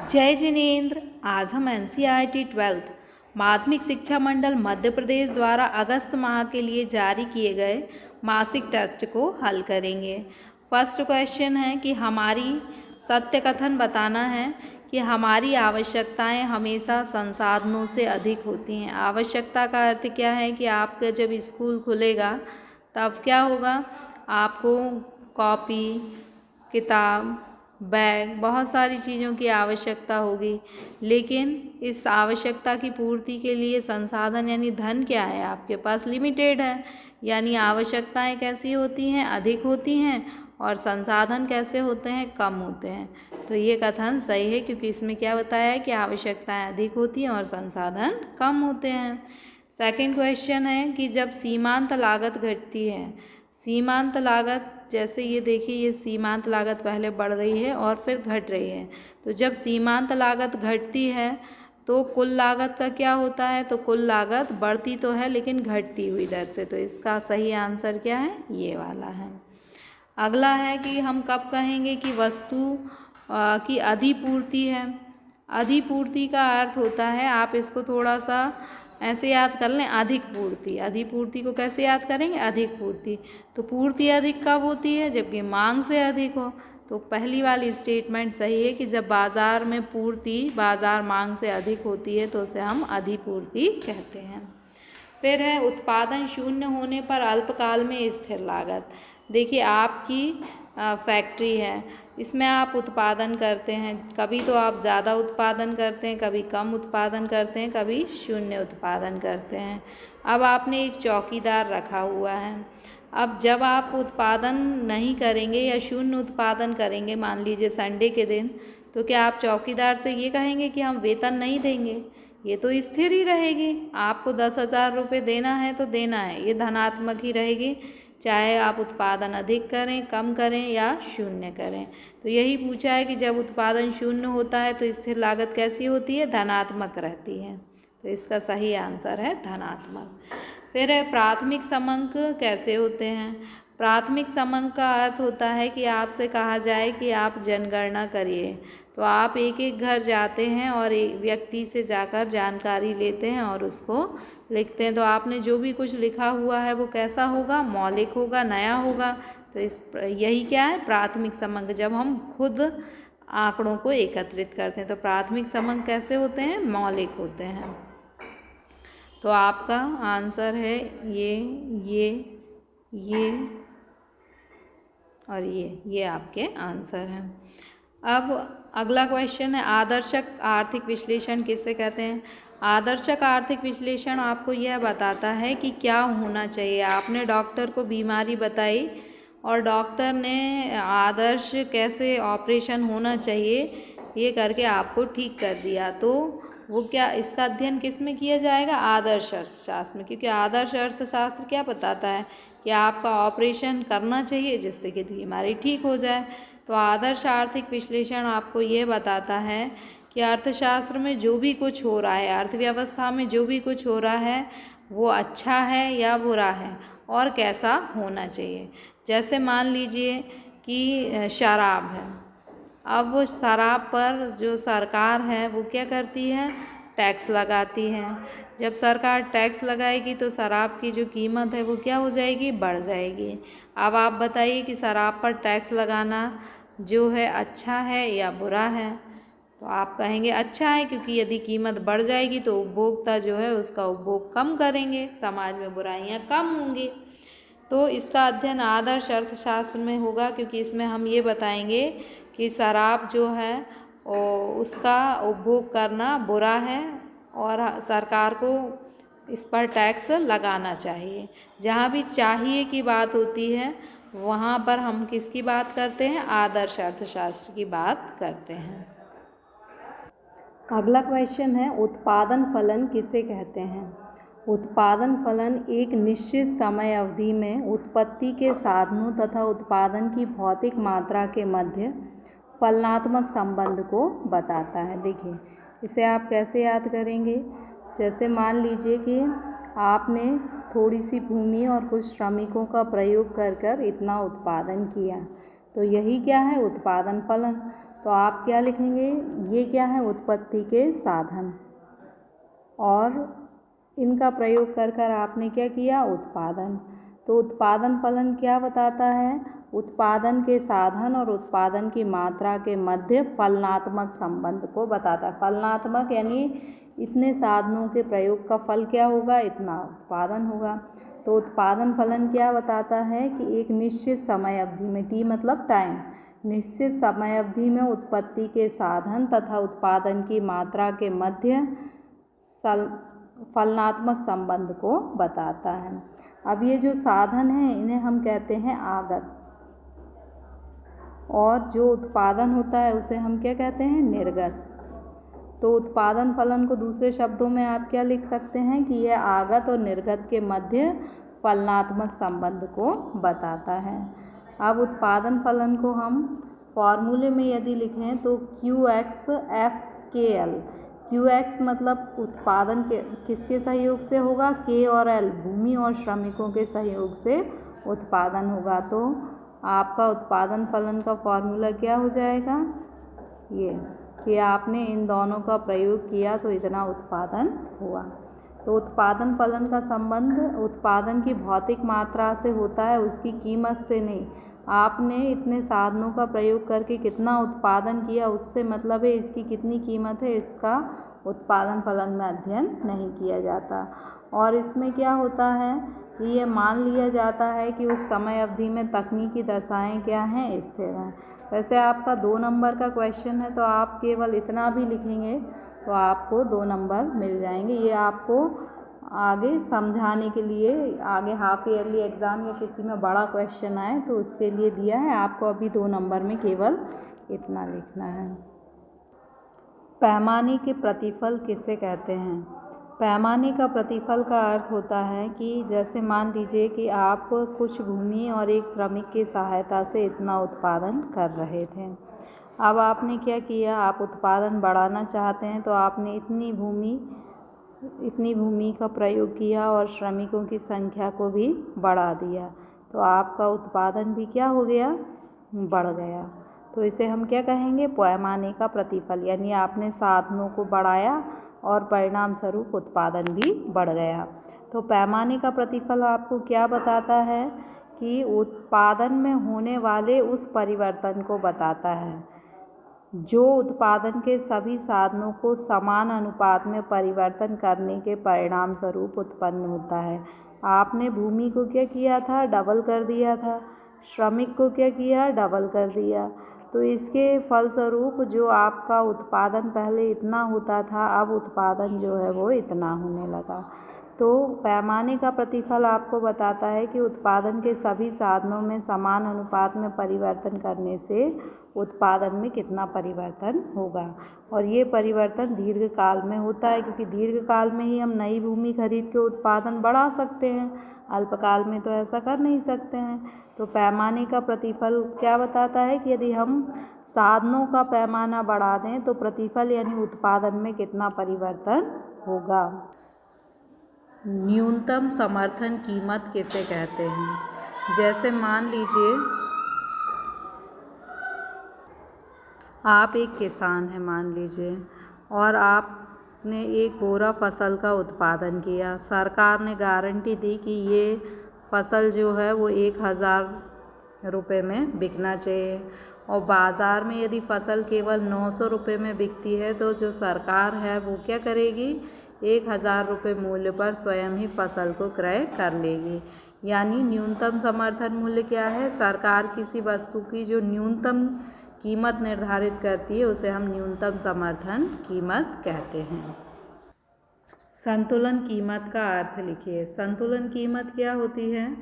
जय जिनेन्द्र। आज हम एनसीईआरटी 12th माध्यमिक शिक्षा मंडल मध्य प्रदेश द्वारा अगस्त माह के लिए जारी किए गए मासिक टेस्ट को हल करेंगे। फर्स्ट क्वेश्चन है कि हमारी सत्य कथन बताना है कि हमारी आवश्यकताएं हमेशा संसाधनों से अधिक होती हैं। आवश्यकता का अर्थ क्या है कि आपका जब स्कूल खुलेगा तब क्या होगा, आपको कॉपी, किताब, बैग, बहुत सारी चीज़ों की आवश्यकता होगी। लेकिन इस आवश्यकता की पूर्ति के लिए संसाधन यानी धन क्या है, आपके पास लिमिटेड है। यानी आवश्यकताएं कैसी होती हैं, अधिक होती हैं, और संसाधन कैसे होते हैं, कम होते हैं। तो ये कथन सही है क्योंकि इसमें क्या बताया है कि आवश्यकताएं अधिक होती हैं और संसाधन कम होते हैं। सेकंड क्वेश्चन है कि जब सीमांत लागत घटती है, सीमांत लागत जैसे ये देखिए, ये सीमांत लागत पहले बढ़ रही है और फिर घट रही है। तो जब सीमांत लागत घटती है तो कुल लागत का क्या होता है, तो कुल लागत बढ़ती तो है लेकिन घटती हुई दर से। तो इसका सही आंसर क्या है, ये वाला है। अगला है कि हम कब कहेंगे कि वस्तु की अधिपूर्ति है। अधिपूर्ति का अर्थ होता है, आप इसको थोड़ा सा ऐसे याद कर लें, अधिक पूर्ति। अधिपूर्ति को कैसे याद करेंगे, अधिक पूर्ति। तो पूर्ति अधिक कब होती है, जबकि मांग से अधिक हो। तो पहली वाली स्टेटमेंट सही है कि जब बाजार में पूर्ति बाजार मांग से अधिक होती है तो उसे हम अधिपूर्ति कहते हैं। फिर है उत्पादन शून्य होने पर अल्पकाल में स्थिर लागत। देखिए, आपकी फैक्ट्री है, इसमें आप उत्पादन करते हैं, कभी तो आप ज़्यादा उत्पादन करते हैं, कभी कम उत्पादन करते हैं, कभी शून्य उत्पादन करते हैं। अब आपने एक चौकीदार रखा हुआ है। अब जब आप उत्पादन नहीं करेंगे या शून्य उत्पादन करेंगे, मान लीजिए संडे के दिन, तो क्या आप चौकीदार से ये कहेंगे कि हम वेतन नहीं देंगे? ये तो स्थिर ही रहेगी। आपको 10,000 रुपये देना है तो देना है, ये धनात्मक ही रहेगी, चाहे आप उत्पादन अधिक करें, कम करें या शून्य करें। तो यही पूछा है कि जब उत्पादन शून्य होता है तो स्थिर लागत कैसी होती है, धनात्मक रहती है। तो इसका सही आंसर है धनात्मक। फिर है प्राथमिक समंक कैसे होते हैं। प्राथमिक समंक का अर्थ होता है कि आपसे कहा जाए कि आप जनगणना करिए, तो आप एक एक घर जाते हैं और एक व्यक्ति से जाकर जानकारी लेते हैं और उसको लिखते हैं। तो आपने जो भी कुछ लिखा हुआ है वो कैसा होगा, मौलिक होगा, नया होगा। तो यही क्या है, प्राथमिक समंक। जब हम खुद आंकड़ों को एकत्रित करते हैं तो प्राथमिक समंक कैसे होते हैं, मौलिक होते हैं। तो आपका आंसर है ये और ये आपके आंसर हैं। अब अगला क्वेश्चन है, आदर्शक आर्थिक विश्लेषण किसे कहते हैं। आदर्शक आर्थिक विश्लेषण आपको यह बताता है कि क्या होना चाहिए। आपने डॉक्टर को बीमारी बताई और डॉक्टर ने आदर्श कैसे ऑपरेशन होना चाहिए ये करके आपको ठीक कर दिया, तो वो क्या, इसका अध्ययन किस में किया जाएगा, आदर्श अर्थशास्त्र में। क्योंकि आदर्श अर्थशास्त्र क्या बताता है कि आपका ऑपरेशन करना चाहिए जिससे कि बीमारी ठीक हो जाए। तो आदर्श आर्थिक विश्लेषण आपको ये बताता है कि अर्थशास्त्र में जो भी कुछ हो रहा है, अर्थव्यवस्था में जो भी कुछ हो रहा है वो अच्छा है या बुरा है और कैसा होना चाहिए। जैसे मान लीजिए कि शराब है, अब वो शराब पर जो सरकार है वो क्या करती है, टैक्स लगाती है। जब सरकार टैक्स लगाएगी तो शराब की जो कीमत है वो क्या हो जाएगी, बढ़ जाएगी। अब आप बताइए कि शराब पर टैक्स लगाना जो है अच्छा है या बुरा है। तो आप कहेंगे अच्छा है, क्योंकि यदि कीमत बढ़ जाएगी तो उपभोक्ता जो है उसका उपभोग कम करेंगे, समाज में बुराइयां कम होंगी। तो इसका अध्ययन आदर्श अर्थशास्त्र में होगा, क्योंकि इसमें हम ये बताएंगे कि शराब जो है उसका उपभोग करना बुरा है और सरकार को इस पर टैक्स लगाना चाहिए। जहाँ भी चाहिए की बात होती है वहाँ पर हम किसकी बात करते हैं, आदर्श अर्थशास्त्र की बात करते हैं। अगला क्वेश्चन है, उत्पादन फलन किसे कहते हैं। उत्पादन फलन एक निश्चित समय अवधि में उत्पत्ति के साधनों तथा उत्पादन की भौतिक मात्रा के मध्य फलनात्मक संबंध को बताता है। देखिए, इसे आप कैसे याद करेंगे। जैसे मान लीजिए कि आपने थोड़ी सी भूमि और कुछ श्रमिकों का प्रयोग कर इतना उत्पादन किया, तो यही क्या है, उत्पादन फलन। तो आप क्या लिखेंगे, ये क्या है, उत्पत्ति के साधन, और इनका प्रयोग कर कर आपने क्या किया, उत्पादन। तो उत्पादन फलन क्या बताता है, उत्पादन के साधन और उत्पादन की मात्रा के मध्य फलनात्मक संबंध को बताता है। फलनात्मक यानी इतने साधनों के प्रयोग का फल क्या होगा, इतना उत्पादन होगा। तो उत्पादन फलन क्या बताता है कि एक निश्चित समय अवधि में, टी मतलब टाइम, निश्चित समय अवधि में उत्पत्ति के साधन तथा उत्पादन की मात्रा के मध्य फलनात्मक संबंध को बताता है। अब ये जो साधन हैं इन्हें हम कहते हैं आगत, और जो उत्पादन होता है उसे हम क्या कहते हैं, निर्गत। तो उत्पादन फलन को दूसरे शब्दों में आप क्या लिख सकते हैं कि यह आगत और निर्गत के मध्य फलनात्मक संबंध को बताता है। अब उत्पादन फलन को हम फॉर्मूले में यदि लिखें तो QX/F/KL। QX मतलब उत्पादन के किसके सहयोग से होगा, K और L भूमि और श्रमिकों के सहयोग से उत्पादन होगा। तो आपका उत्पादन फलन का फॉर्मूला क्या हो जाएगा, ये कि आपने इन दोनों का प्रयोग किया तो इतना उत्पादन हुआ। तो उत्पादन फलन का संबंध उत्पादन की भौतिक मात्रा से होता है, उसकी कीमत से नहीं। आपने इतने साधनों का प्रयोग करके कितना उत्पादन किया उससे मतलब है इसकी कितनी कीमत है, इसका उत्पादन फलन में अध्ययन नहीं किया जाता। और इसमें क्या होता है कि ये मान लिया जाता है कि उस समय अवधि में तकनीकी दशाएं क्या हैं, स्थिर हैं। वैसे आपका 2 नंबर का क्वेश्चन है तो आप केवल इतना भी लिखेंगे तो आपको 2 नंबर मिल जाएंगे। ये आपको आगे समझाने के लिए, आगे हाफ ईयरली एग्ज़ाम या किसी में बड़ा क्वेश्चन आए तो उसके लिए दिया है। आपको अभी 2 नंबर में केवल इतना लिखना है। पैमाने के प्रतिफल किसे कहते हैं? पैमाने का प्रतिफल का अर्थ होता है कि जैसे मान लीजिए कि आप कुछ भूमि और एक श्रमिक की सहायता से इतना उत्पादन कर रहे थे। अब आपने क्या किया, आप उत्पादन बढ़ाना चाहते हैं तो आपने इतनी भूमि का प्रयोग किया और श्रमिकों की संख्या को भी बढ़ा दिया, तो आपका उत्पादन भी क्या हो गया, बढ़ गया। तो इसे हम क्या कहेंगे, पैमाने का प्रतिफल। यानी आपने साधनों को बढ़ाया और परिणाम स्वरूप उत्पादन भी बढ़ गया। तो पैमाने का प्रतिफल आपको क्या बताता है कि उत्पादन में होने वाले उस परिवर्तन को बताता है जो उत्पादन के सभी साधनों को समान अनुपात में परिवर्तन करने के परिणाम स्वरूप उत्पन्न होता है। आपने भूमि को क्या किया था, डबल कर दिया था, श्रमिक को क्या किया, डबल कर दिया। तो इसके फलस्वरूप जो आपका उत्पादन पहले इतना होता था, अब उत्पादन जो है वो इतना होने लगा। तो पैमाने का प्रतिफल आपको बताता है कि उत्पादन के सभी साधनों में समान अनुपात में परिवर्तन करने से उत्पादन में कितना परिवर्तन होगा। और ये परिवर्तन दीर्घकाल में होता है, क्योंकि दीर्घकाल में ही हम नई भूमि खरीद के उत्पादन बढ़ा सकते हैं, अल्पकाल में तो ऐसा कर नहीं सकते हैं। तो पैमाने का प्रतिफल क्या बताता है कि यदि हम साधनों का पैमाना बढ़ा दें तो प्रतिफल यानी उत्पादन में कितना परिवर्तन होगा। न्यूनतम समर्थन कीमत किसे कहते हैं? जैसे मान लीजिए आप एक किसान हैं, मान लीजिए, और आपने एक बोरा फसल का उत्पादन किया। सरकार ने गारंटी दी कि ये फसल जो है वो 1000 रुपये में बिकना चाहिए, और बाज़ार में यदि फसल केवल 900 रुपये में बिकती है तो जो सरकार है वो क्या करेगी, 1000 रुपये मूल्य पर स्वयं ही फसल को क्रय कर लेगी। यानी न्यूनतम समर्थन मूल्य क्या है, सरकार किसी वस्तु की जो न्यूनतम कीमत निर्धारित करती है उसे हम न्यूनतम समर्थन कीमत कहते हैं। संतुलन कीमत का अर्थ लिखिए। संतुलन कीमत क्या होती है?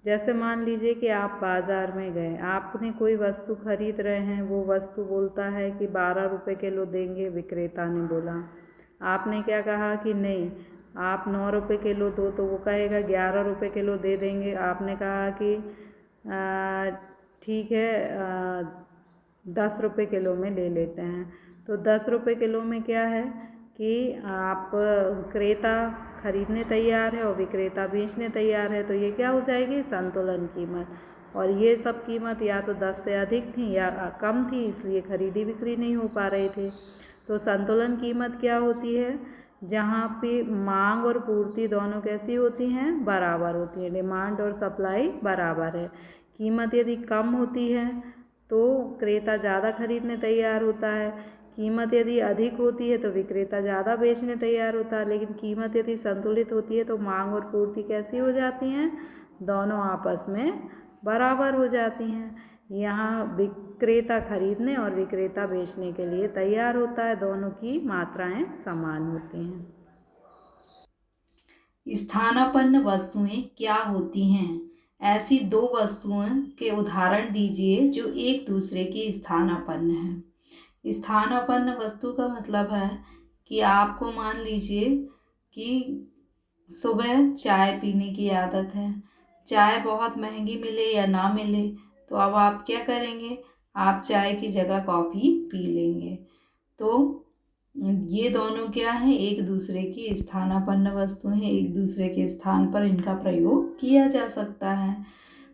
जैसे मान लीजिए कि आप बाज़ार में गए, आपने कोई वस्तु खरीद रहे हैं, वो वस्तु बोलता है कि 12 रुपये किलो देंगे, विक्रेता ने बोला। आपने क्या कहा कि नहीं, आप 9 रुपये किलो दो, तो वो कहेगा 11 रुपये किलो दे देंगे। आपने कहा कि ठीक है 10 रुपये किलो में ले लेते हैं। तो 10 रुपये किलो में क्या है कि आप क्रेता खरीदने तैयार है और विक्रेता बेचने तैयार है, तो ये क्या हो जाएगी, संतुलन कीमत। और ये सब कीमत या तो 10 से अधिक थी या कम थी, इसलिए खरीदी बिक्री नहीं हो पा रहे थे। तो संतुलन कीमत क्या होती है? जहाँ पे मांग और पूर्ति दोनों कैसी होती हैं? बराबर होती है। डिमांड और सप्लाई बराबर है। कीमत यदि कम होती है तो क्रेता ज़्यादा खरीदने तैयार होता है, कीमत यदि अधिक होती है तो विक्रेता ज़्यादा बेचने तैयार होता है। लेकिन कीमत यदि संतुलित होती है तो मांग और पूर्ति कैसी हो जाती हैं? दोनों आपस में बराबर हो जाती हैं। यहाँ विक्रेता खरीदने और विक्रेता बेचने के लिए तैयार होता है, दोनों की मात्राएं समान होती हैं। स्थानापन्न वस्तुएं क्या होती हैं? ऐसी दो वस्तुओं के उदाहरण दीजिए जो एक दूसरे की स्थानापन्न है। स्थानापन्न वस्तु का मतलब है कि आपको मान लीजिए कि सुबह चाय पीने की आदत है, चाय बहुत महंगी मिले या ना मिले तो अब आप क्या करेंगे? आप चाय की जगह कॉफ़ी पी लेंगे। तो ये दोनों क्या है? एक दूसरे की स्थानापन्न वस्तु हैं, एक दूसरे के स्थान पर इनका प्रयोग किया जा सकता है।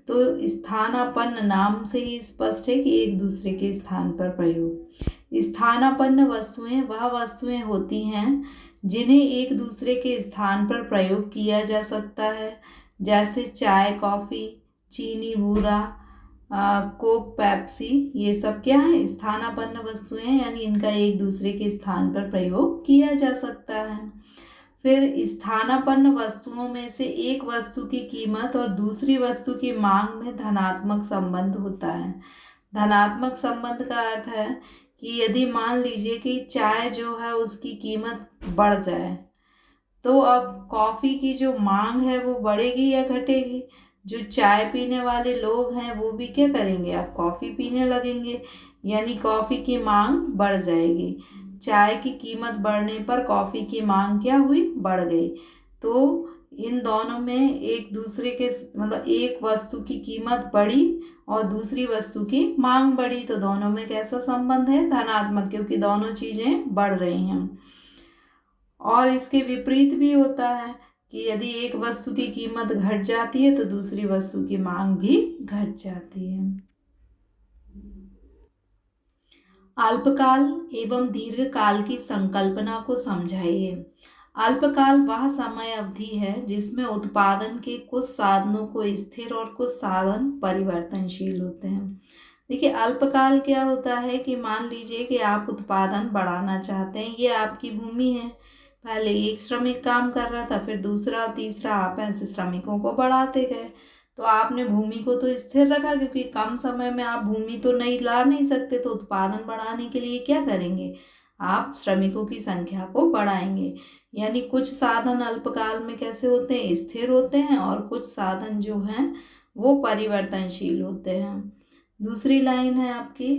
तो स्थानापन्न नाम से ही स्पष्ट है कि एक दूसरे के स्थान पर प्रयोग। स्थानापन्न वस्तुएं वह वस्तुएं होती हैं जिन्हें एक दूसरे के स्थान पर प्रयोग किया जा सकता है, जैसे चाय, कॉफ़ी, चीनी, बूरा, कोक, पेप्सी, ये सब क्या है? स्थानापन्न वस्तुएं हैं, यानी इनका एक दूसरे के स्थान पर प्रयोग किया जा सकता है। फिर स्थानापन्न वस्तुओं में से एक वस्तु की कीमत और दूसरी वस्तु की मांग में धनात्मक संबंध होता है। धनात्मक संबंध का अर्थ है कि यदि मान लीजिए कि चाय जो है उसकी कीमत बढ़ जाए तो अब कॉफ़ी की जो मांग है वो बढ़ेगी या घटेगी? जो चाय पीने वाले लोग हैं वो भी क्या करेंगे? अब कॉफ़ी पीने लगेंगे, यानी कॉफ़ी की मांग बढ़ जाएगी। चाय की कीमत बढ़ने पर कॉफ़ी की मांग क्या हुई? बढ़ गई। तो इन दोनों में एक दूसरे के मतलब एक वस्तु की कीमत बढ़ी और दूसरी वस्तु की मांग बढ़ी, तो दोनों में कैसा संबंध है? धनात्मक, क्योंकि दोनों चीज़ें बढ़ रही हैं। और इसके विपरीत भी होता है कि यदि एक वस्तु की कीमत घट जाती है तो दूसरी वस्तु की मांग भी घट जाती है। अल्पकाल एवं दीर्घकाल की संकल्पना को समझाइए। अल्पकाल वह समय अवधि है जिसमें उत्पादन के कुछ साधनों को स्थिर और कुछ साधन परिवर्तनशील होते हैं। देखिए, अल्पकाल क्या होता है कि मान लीजिए कि आप उत्पादन बढ़ाना चाहते हैं, ये आपकी भूमि है, पहले एक श्रमिक काम कर रहा था, फिर दूसरा, तीसरा, आप ऐसे श्रमिकों को बढ़ाते गए। तो आपने भूमि को तो स्थिर रखा, क्योंकि कम समय में आप भूमि तो नहीं ला नहीं सकते, तो उत्पादन बढ़ाने के लिए क्या करेंगे? आप श्रमिकों की संख्या को बढ़ाएंगे। यानी कुछ साधन अल्पकाल में कैसे होते हैं? स्थिर होते हैं, और कुछ साधन जो हैं वो परिवर्तनशील होते हैं। दूसरी लाइन है आपकी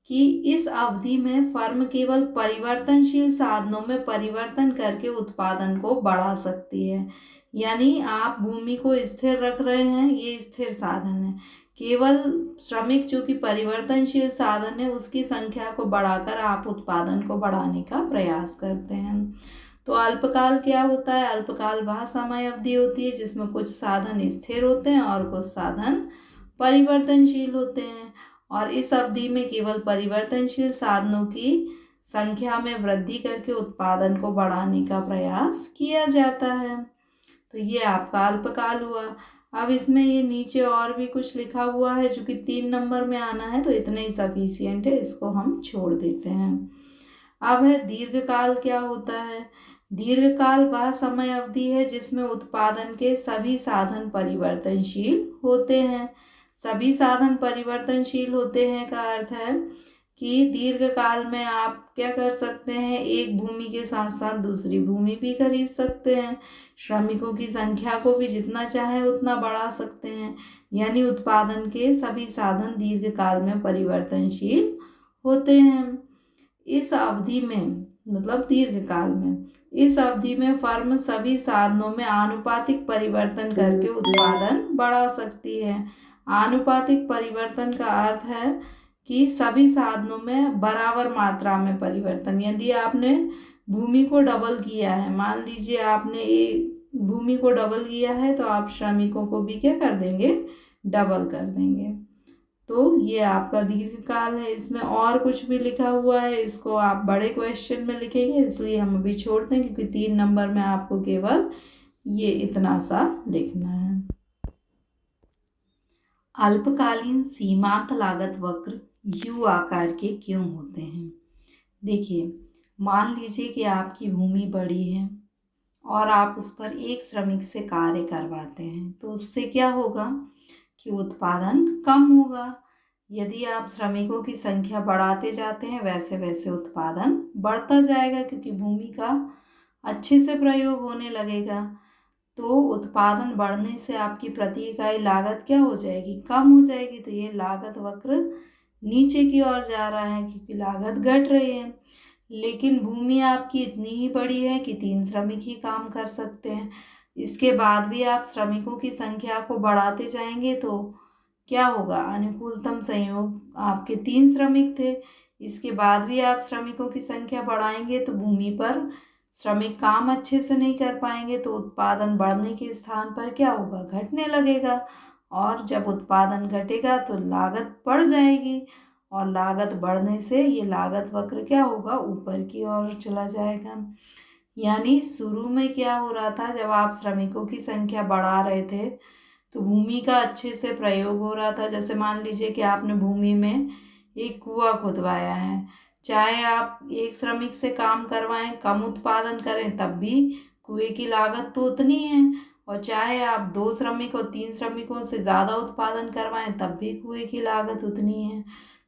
कि इस अवधि में फर्म केवल परिवर्तनशील साधनों में परिवर्तन करके उत्पादन को बढ़ा सकती है। यानी आप भूमि को स्थिर रख रहे हैं, ये स्थिर साधन है। केवल श्रमिक जो कि परिवर्तनशील साधन है उसकी संख्या को बढ़ाकर आप उत्पादन को बढ़ाने का प्रयास करते हैं। तो अल्पकाल क्या होता है? अल्पकाल वह समय अवधि होती है जिसमें कुछ साधन स्थिर होते हैं और कुछ साधन परिवर्तनशील होते हैं, और इस अवधि में केवल परिवर्तनशील साधनों की संख्या में वृद्धि करके उत्पादन को बढ़ाने का प्रयास किया जाता है। तो ये आपका अल्पकाल हुआ। अब इसमें ये नीचे और भी कुछ लिखा हुआ है जो कि 3 नंबर में आना है, तो इतना ही सफिशियंट है, इसको हम छोड़ देते हैं। अब है दीर्घकाल क्या होता है? दीर्घकाल वह समय अवधि है जिसमें उत्पादन के सभी साधन परिवर्तनशील होते हैं। सभी साधन परिवर्तनशील होते हैं का अर्थ है कि दीर्घकाल में आप क्या कर सकते हैं? एक भूमि के साथ साथ दूसरी भूमि भी खरीद सकते हैं, श्रमिकों की संख्या को भी जितना चाहे उतना बढ़ा सकते हैं। यानी उत्पादन के सभी साधन दीर्घकाल में परिवर्तनशील होते हैं। इस अवधि में मतलब दीर्घकाल में, इस अवधि में फर्म सभी साधनों में आनुपातिक परिवर्तन करके उत्पादन बढ़ा सकती है। आनुपातिक परिवर्तन का अर्थ है कि सभी साधनों में बराबर मात्रा में परिवर्तन। यदि आपने भूमि को डबल किया है, मान लीजिए आपने भूमि को डबल किया है, तो आप श्रमिकों को भी क्या कर देंगे? डबल कर देंगे। तो ये आपका दीर्घकाल है। इसमें और कुछ भी लिखा हुआ है, इसको आप बड़े क्वेश्चन में लिखेंगे, इसलिए हम अभी छोड़ दें, क्योंकि 3 नंबर में आपको केवल ये इतना सा लिखना है। अल्पकालीन सीमांत लागत वक्र यू आकार के क्यों होते हैं? देखिए, मान लीजिए कि आपकी भूमि बड़ी है और आप उस पर एक श्रमिक से कार्य करवाते हैं, तो उससे क्या होगा कि उत्पादन कम होगा। यदि आप श्रमिकों की संख्या बढ़ाते जाते हैं, वैसे वैसे उत्पादन बढ़ता जाएगा, क्योंकि भूमि का अच्छे से प्रयोग होने लगेगा। तो उत्पादन बढ़ने से आपकी प्रति इकाई लागत क्या हो जाएगी? कम हो जाएगी। तो ये लागत वक्र नीचे की ओर जा रहा है, क्योंकि लागत घट रही है। लेकिन भूमि आपकी इतनी ही बड़ी है कि 3 श्रमिक ही काम कर सकते हैं। इसके बाद भी आप श्रमिकों की संख्या को बढ़ाते जाएंगे तो क्या होगा? अनुकूलतम संयोग आपके 3 श्रमिक थे, इसके बाद भी आप श्रमिकों की संख्या बढ़ाएंगे तो भूमि पर श्रमिक काम अच्छे से नहीं कर पाएंगे, तो उत्पादन बढ़ने के स्थान पर क्या होगा? घटने लगेगा। और जब उत्पादन घटेगा तो लागत बढ़ जाएगी, और लागत बढ़ने से ये लागत वक्र क्या होगा? ऊपर की ओर चला जाएगा। यानी शुरू में क्या हो रहा था, जब आप श्रमिकों की संख्या बढ़ा रहे थे तो भूमि का अच्छे से प्रयोग हो रहा था। जैसे मान लीजिए कि आपने भूमि में एक कुआं खुदवाया है, चाहे आप एक श्रमिक से काम करवाएं, कम उत्पादन करें, तब भी कुएं की लागत तो उतनी है, और चाहे आप 2 श्रमिक और 3 श्रमिकों से ज़्यादा उत्पादन करवाएं, तब भी कुएं की लागत उतनी है।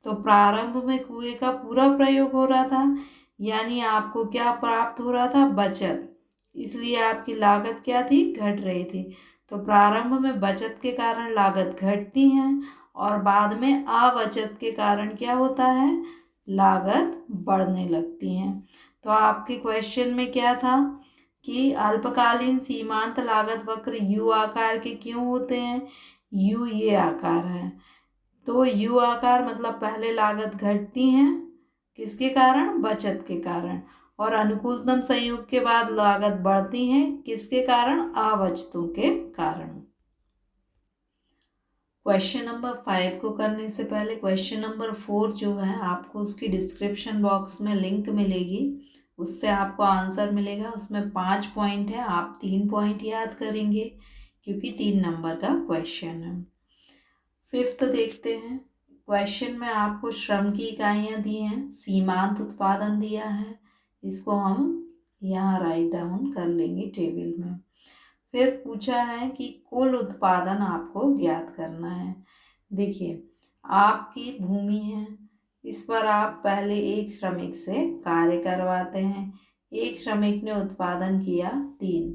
तो प्रारंभ में कुएं का पूरा प्रयोग हो रहा था, यानी आपको क्या प्राप्त हो रहा था? बचत। इसलिए आपकी लागत क्या थी? घट रही थी। तो प्रारंभ में बचत के कारण लागत घटती है, और बाद में अबचत के कारण क्या होता है? लागत बढ़ने लगती हैं। तो आपके क्वेश्चन में क्या था कि अल्पकालीन सीमांत लागत वक्र यू आकार के क्यों होते हैं? यू ये आकार है, तो यू आकार मतलब पहले लागत घटती है, किसके कारण? बचत के कारण। और अनुकूलतम संयोग के बाद लागत बढ़ती है, किसके कारण? अबचतों के कारण। क्वेश्चन नंबर 5 को करने से पहले क्वेश्चन नंबर 4 जो है, आपको उसकी डिस्क्रिप्शन बॉक्स में लिंक मिलेगी, उससे आपको आंसर मिलेगा। उसमें 5 पॉइंट है, आप 3 पॉइंट याद करेंगे, क्योंकि 3 नंबर का क्वेश्चन है। 5th देखते हैं। क्वेश्चन में आपको श्रम की इकाइयाँ दी हैं, सीमांत उत्पादन दिया है, इसको हम यहाँ राइट डाउन कर लेंगे टेबल में। फिर पूछा है कि कुल उत्पादन आपको ज्ञात करना है। देखिए, आपकी भूमि है, इस पर आप पहले एक श्रमिक से कार्य करवाते हैं, एक श्रमिक ने उत्पादन किया 3,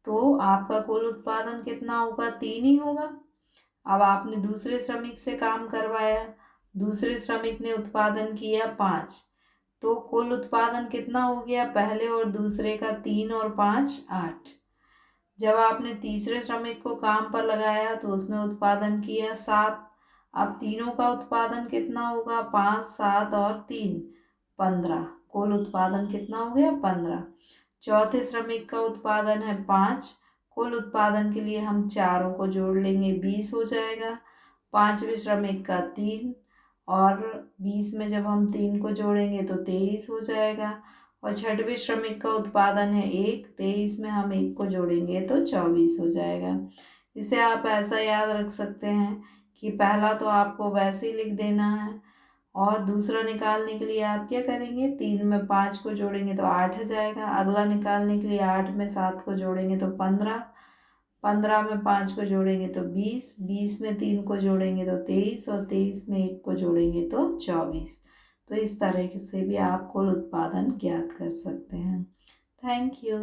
तो आपका कुल उत्पादन कितना होगा? 3 ही होगा। अब आपने दूसरे श्रमिक से काम करवाया, दूसरे श्रमिक ने उत्पादन किया 5, तो कुल उत्पादन कितना हो गया? पहले और दूसरे का 3 और 5 8। जब आपने तीसरे श्रमिक को काम पर लगाया तो उसने उत्पादन किया 7। अब तीनों का उत्पादन कितना होगा? 5 7 और 3 15। कुल उत्पादन कितना हो गया? 15। चौथे श्रमिक का उत्पादन है 5, कुल उत्पादन के लिए हम चारों को जोड़ लेंगे, 20 हो जाएगा। पांचवें श्रमिक का 3, और 20 में जब हम 3 को जोड़ेंगे तो 23 हो जाएगा। और छठवें श्रमिक का उत्पादन है 1, 23 में हम 1 को जोड़ेंगे तो 24 हो जाएगा। इसे आप ऐसा याद रख सकते हैं कि पहला तो आपको वैसे ही लिख देना है, और दूसरा निकालने के लिए आप क्या करेंगे? 3 में 5 को जोड़ेंगे तो 8 हो जाएगा। अगला निकालने के लिए 8 में 7 को जोड़ेंगे तो 15, 15 में 5 को जोड़ेंगे तो 20, 20 में 3 को जोड़ेंगे तो 23, और 23 में 1 को जोड़ेंगे तो 24। तो इस तरह से भी आप कुल उत्पादन ज्ञात कर सकते हैं। Thank you.